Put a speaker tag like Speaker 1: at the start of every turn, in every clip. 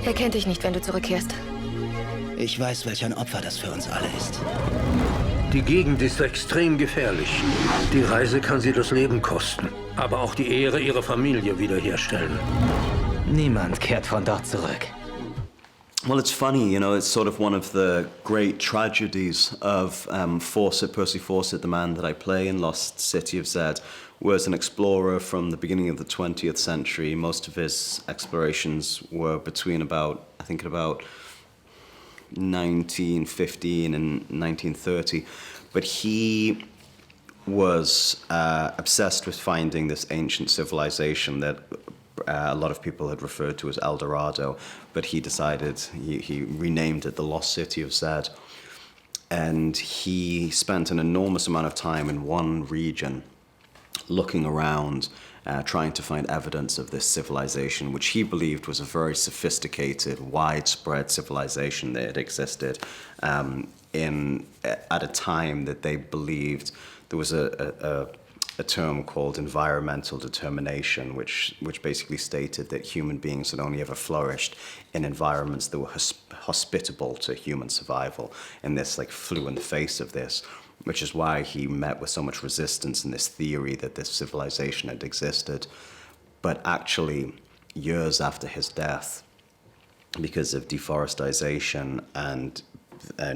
Speaker 1: Er kennt dich nicht, wenn du zurückkehrst.
Speaker 2: Ich weiß, welch ein Opfer das für uns alle ist.
Speaker 3: Die Gegend ist extrem gefährlich. Die Reise kann sie das Leben kosten, aber auch die Ehre ihrer Familie wiederherstellen.
Speaker 2: Niemand kehrt von dort zurück.
Speaker 4: Well, it's funny, you know, it's sort of one of the great tragedies of Fawcett, Percy Fawcett, the man that I play in Lost City of Z, was an explorer from the beginning of the 20th century. Most of his explorations were between about 1915 and 1930. But he was obsessed with finding this ancient civilization that a lot of people had referred to as El Dorado, but he decided, he renamed it the Lost City of Zed. And he spent an enormous amount of time in one region looking around, trying to find evidence of this civilization, which he believed was a very sophisticated, widespread civilization that had existed at a time that they believed there was a term called environmental determination, which basically stated that human beings had only ever flourished in environments that were hospitable to human survival. And this flew in the face of this, which is why he met with so much resistance in this theory that this civilization had existed. But actually, years after his death, because of deforestation and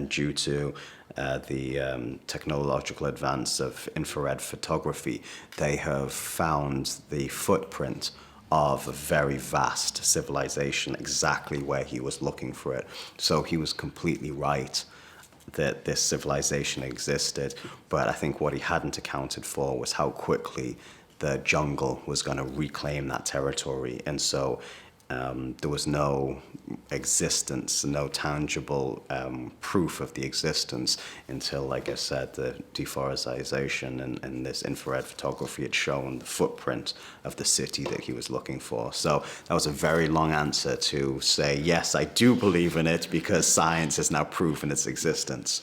Speaker 4: due to the technological advance of infrared photography, they have found the footprint of a very vast civilization exactly where he was looking for it. So he was completely right that this civilization existed, but I think what he hadn't accounted for was how quickly the jungle was going to reclaim that territory. And so there was no existence, no tangible proof of the existence until, like I said, the deforestation and this infrared photography had shown the footprint of the city that he was looking for. So that was a very long answer to say, yes, I do believe in it because science has now proven its existence.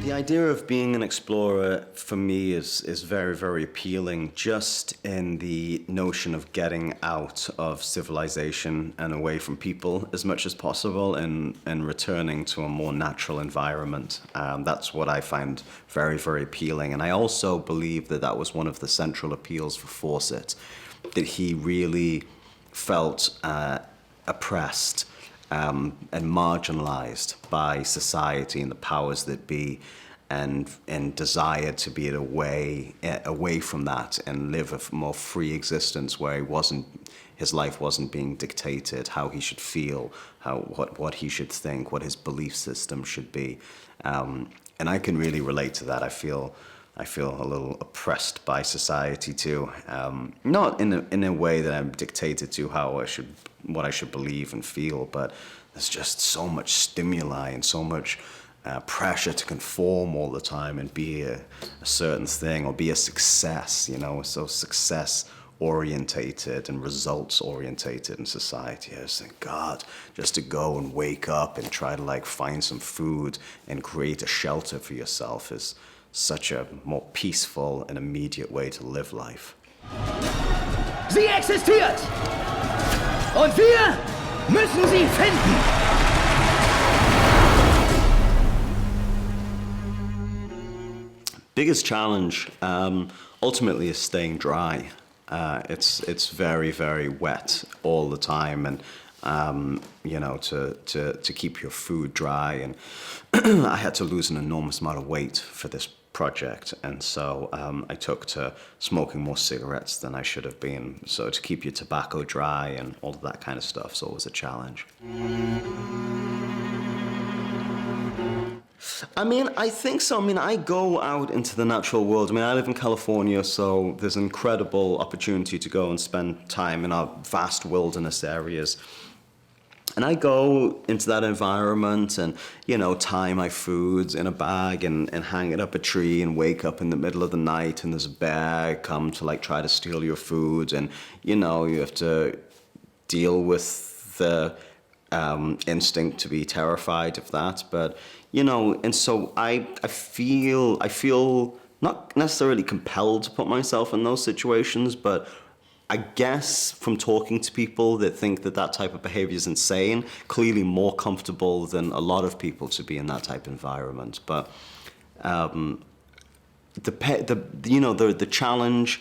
Speaker 4: The idea of being an explorer for me is very, very appealing, just in the notion of getting out of civilization and away from people as much as possible and returning to a more natural environment. That's what I find very, very appealing. And I also believe that that was one of the central appeals for Fawcett, that he really felt oppressed and marginalized by society and the powers that be, and desired to be away from that and live a more free existence where his life wasn't being dictated how he should feel, what he should think, what his belief system should be. And I can really relate to that. I feel a little oppressed by society too. Not in a way that I'm dictated to what I should believe and feel, but there's just so much stimuli and so much pressure to conform all the time and be a certain thing or be a success, so success orientated and results orientated in society. I just think, God, just to go and wake up and try to find some food and create a shelter for yourself is such a more peaceful and immediate way to live life.
Speaker 5: Sie existiert! Und wir müssen sie finden!
Speaker 4: Biggest challenge ultimately is staying dry. It's very, very wet all the time, and to keep your food dry. And I had to lose an enormous amount of weight for this project, and so I took to smoking more cigarettes than I should have been. So to keep your tobacco dry and all of that kind of stuff is always a challenge. I think so. I go out into the natural world. I live in California, so there's an incredible opportunity to go and spend time in our vast wilderness areas. And I go into that environment and, tie my foods in a bag and hang it up a tree and wake up in the middle of the night and there's a bear come to try to steal your food. And, you have to deal with the instinct to be terrified of that. But, and so I feel not necessarily compelled to put myself in those situations, but I guess from talking to people that think that that type of behavior is insane, clearly more comfortable than a lot of people to be in that type of environment. But the challenge,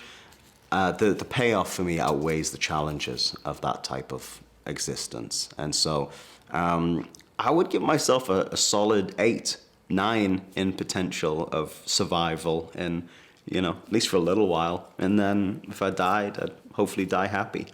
Speaker 4: the payoff for me outweighs the challenges of that type of existence. And so I would give myself a solid 8, 9 in potential of survival in, at least for a little while. And then if I died, I'd hopefully die happy.